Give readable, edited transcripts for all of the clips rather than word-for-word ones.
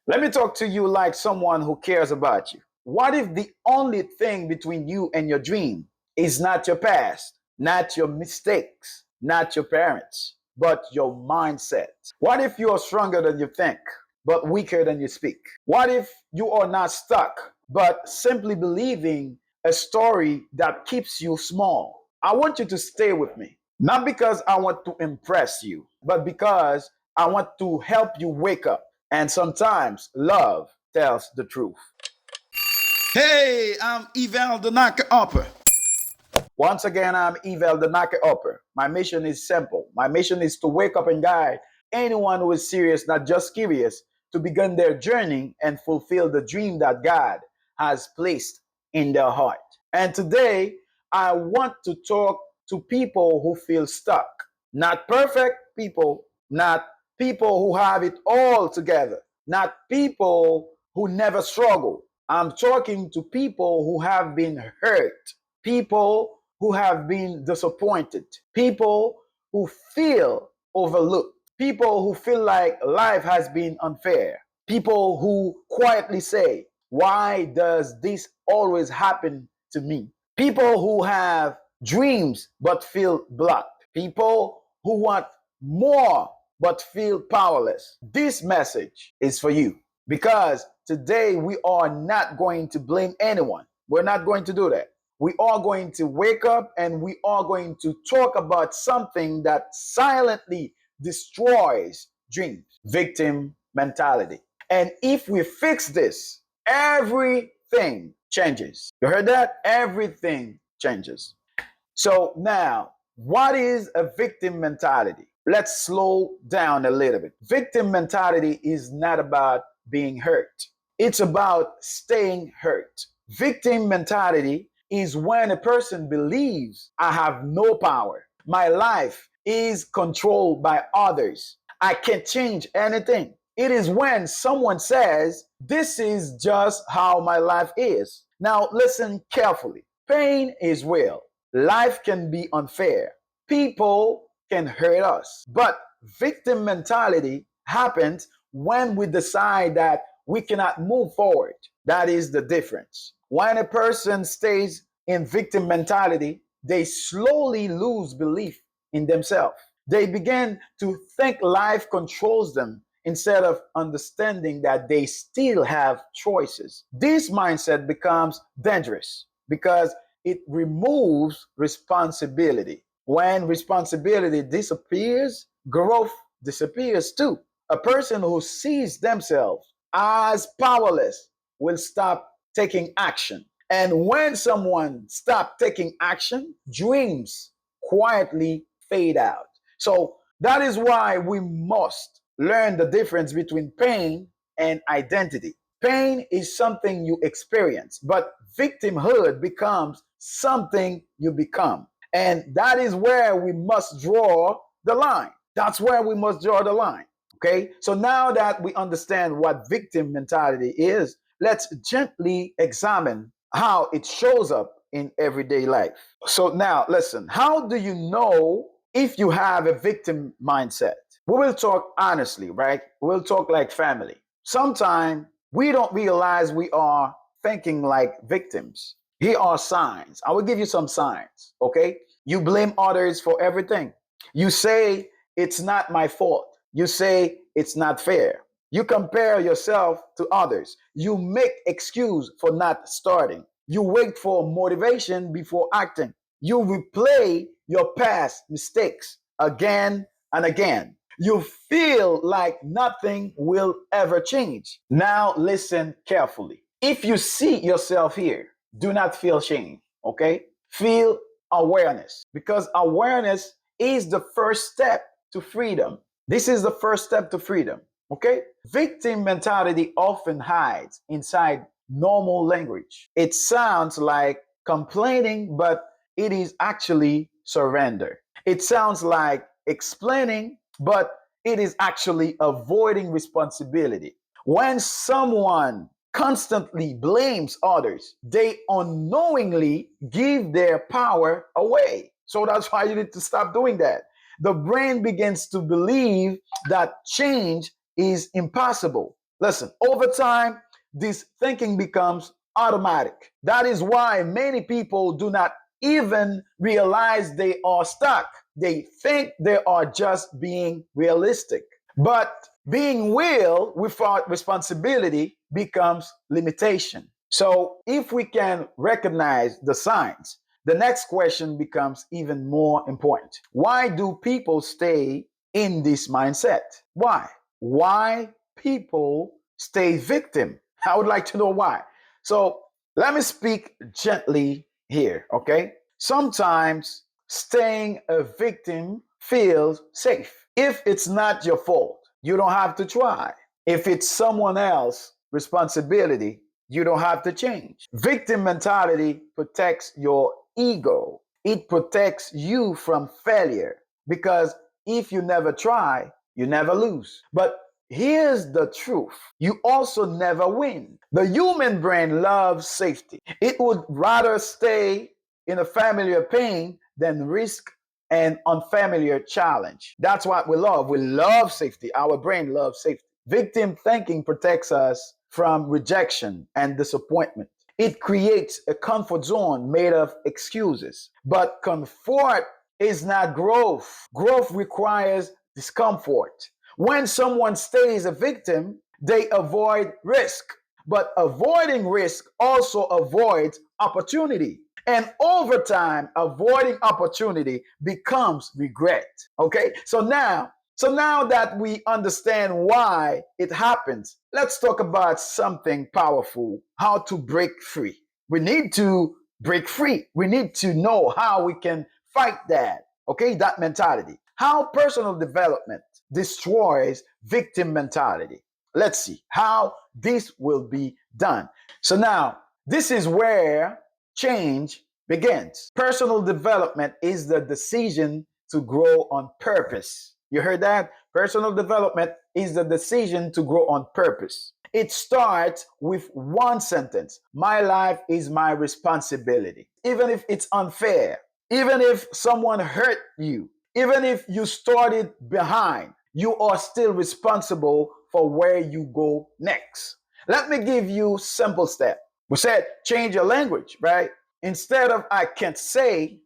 Let me talk to you like someone who cares about you. What if the only thing between you and your dream is not your past, not your mistakes, not your parents, but your mindset? What if you are stronger than you think, but weaker than you speak? What if you are not stuck, but simply believing a story that keeps you small? I want you to stay with me. Not because I want to impress you, but because I want to help you wake up. And sometimes love tells the truth. Hey, I'm Eval the Knocker Upper. Once again, I'm Eval the Knocker Upper. My mission is simple. My mission is to wake up and guide anyone who is serious, not just curious, to begin their journey and fulfill the dream that God has placed in their heart. And today, I want to talk to people who feel stuck. Not perfect people, not people who have it all together, not people who never struggle. I'm talking to people who have been hurt, people who have been disappointed, people who feel overlooked, people who feel like life has been unfair, people who quietly say, why does this always happen to me? People who have dreams but feel blocked, people who want more but feel powerless. This message is for you because today we are not going to blame anyone. We're not going to do that. We are going to wake up and we are going to talk about something that silently destroys dreams: victim mentality. And if we fix this, everything changes. You heard that? Everything changes. So now, what is a victim mentality? Let's slow down a little bit. Victim mentality is not about being hurt. It's about staying hurt. Victim mentality is when a person believes I have no power. My life is controlled by others. I can't change anything. It is when someone says, this is just how my life is. Now, listen carefully. Pain is real. Life can be unfair. People can hurt us. But victim mentality happens when we decide that we cannot move forward. That is the difference. When a person stays in victim mentality, they slowly lose belief in themselves. They begin to think life controls them instead of understanding that they still have choices. This mindset becomes dangerous because it removes responsibility. When responsibility disappears, growth disappears too. A person who sees themselves as powerless will stop taking action. And when someone stops taking action, dreams quietly fade out. So that is why we must learn the difference between pain and identity. Pain is something you experience, but victimhood becomes something you become. And that is where we must draw the line. That's where we must draw the line. Okay. So now that we understand what victim mentality is, let's gently examine how it shows up in everyday life. So now listen, how do you know if you have a victim mindset? We will talk honestly, right? We'll talk like family. Sometimes we don't realize we are thinking like victims. Here are signs. I will give you some signs, okay? You blame others for everything. You say, it's not my fault. You say, it's not fair. You compare yourself to others. You make excuse for not starting. You wait for motivation before acting. You replay your past mistakes again and again. You feel like nothing will ever change. Now listen carefully. If you see yourself here, do not feel shame, okay? Feel awareness because awareness is the first step to freedom. This is the first step to freedom, okay? Victim mentality often hides inside normal language. It sounds like complaining, but it is actually surrender. It sounds like explaining, but it is actually avoiding responsibility. When someone constantly blames others, they unknowingly give their power away. So that's why you need to stop doing that. The brain begins to believe that change is impossible. Listen, over time, this thinking becomes automatic. That is why many people do not even realize they are stuck. They think they are just being realistic. But being real without responsibility becomes limitation. So if we can recognize the signs, the next question becomes even more important. Why do people stay in this mindset? Why? Why people stay victim? I would like to know why. So let me speak gently here, okay? Sometimes staying a victim feels safe. If it's not your fault, you don't have to try. If it's someone else's responsibility, you don't have to change. Victim mentality protects your ego. It protects you from failure because if you never try, you never lose. But here's the truth. You also never win. The human brain loves safety. It would rather stay in a familiar pain than risk an unfamiliar challenge. That's what we love. We love safety. Our brain loves safety. Victim thinking protects us from rejection and disappointment. It creates a comfort zone made of excuses. But comfort is not growth. Growth requires discomfort. When someone stays a victim, they avoid risk. But avoiding risk also avoids opportunity. And over time, avoiding opportunity becomes regret. Okay? So now that we understand why it happens, let's talk about something powerful, how to break free. We need to break free. We need to know how we can fight that, okay, that mentality. How personal development destroys victim mentality. Let's see how this will be done. So now, this is where change begins. Personal development is the decision to grow on purpose. You heard that? Personal development is the decision to grow on purpose. It starts with one sentence: my life is my responsibility. Even if it's unfair, even if someone hurt you, even if you started behind, you are still responsible for where you go next. Let me give you simple step. We said change your language, right? Instead of I can't say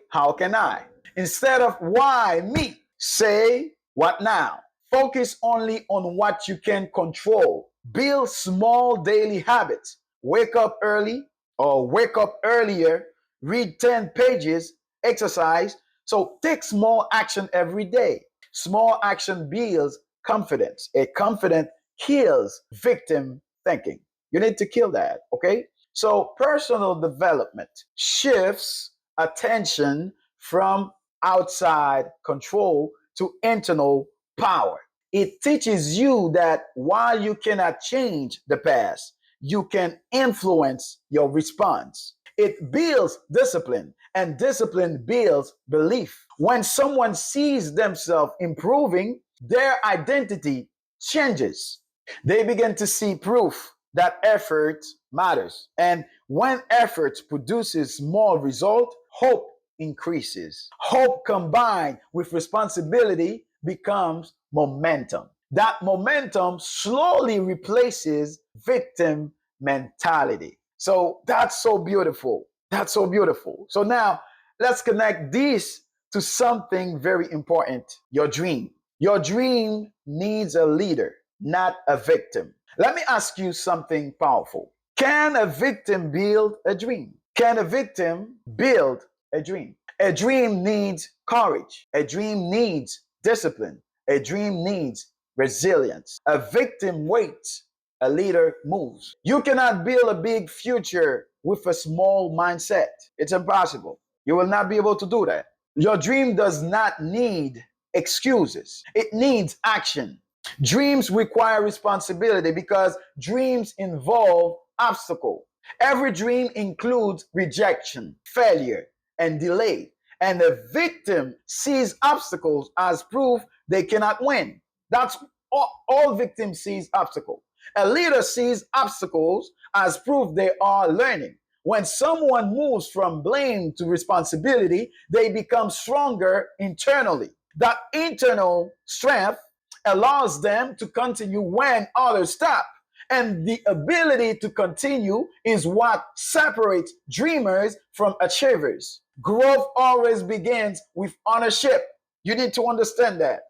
how can I? Instead of why me, say what now? Focus only on what you can control. Build small daily habits. Wake up early or wake up earlier, read 10 pages, exercise. So take small action every day. Small action builds confidence. A confident kills victim thinking. You need to kill that, okay? So personal development shifts attention from outside control to internal power. It teaches you that while you cannot change the past, you can influence your response. It builds discipline, and discipline builds belief. When someone sees themselves improving, their identity changes. They begin to see proof that effort matters. And when effort produces small result, hope increases. Hope combined with responsibility becomes momentum. That momentum slowly replaces victim mentality. So that's so beautiful. That's so beautiful. So now let's connect this to something very important: your dream. Your dream needs a leader, not a victim. Let me ask you something powerful. Can a victim build a dream? Can a victim build a dream? A dream needs courage. A dream needs discipline. A dream needs resilience. A victim waits. A leader moves. You cannot build a big future with a small mindset. It's impossible. You will not be able to do that. Your dream does not need excuses, it needs action. Dreams require responsibility because dreams involve obstacle. Every dream includes rejection, failure, and delay. And the victim sees obstacles as proof they cannot win. That's all victims sees obstacle. A leader sees obstacles as proof they are learning. When someone moves from blame to responsibility, they become stronger internally. That internal strength allows them to continue when others stop. And the ability to continue is what separates dreamers from achievers. Growth always begins with ownership. You need to understand that.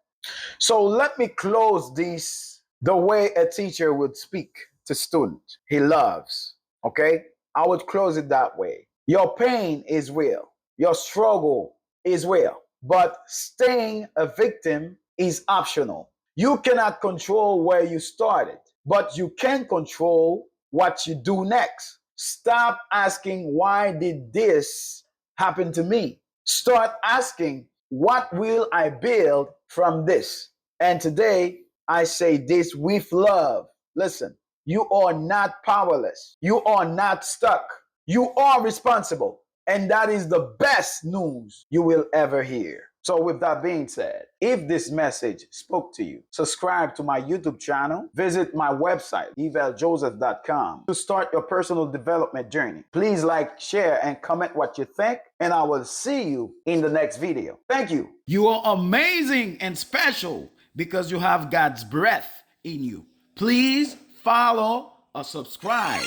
So let me close this the way a teacher would speak to student he loves. Okay? I would close it that way. Your pain is real. Your struggle is real. But staying a victim is optional. You cannot control where you started, but you can control what you do next. Stop asking, why did this happen to me? Start asking, what will I build from this? And today, I say this with love. Listen, you are not powerless. You are not stuck. You are responsible. And that is the best news you will ever hear. So, with that being said, if this message spoke to you, subscribe to my YouTube channel, visit my website, evaljoseph.com, to start your personal development journey. Please like, share, and comment what you think, and I will see you in the next video. Thank you. You are amazing and special because you have God's breath in you. Please follow or subscribe.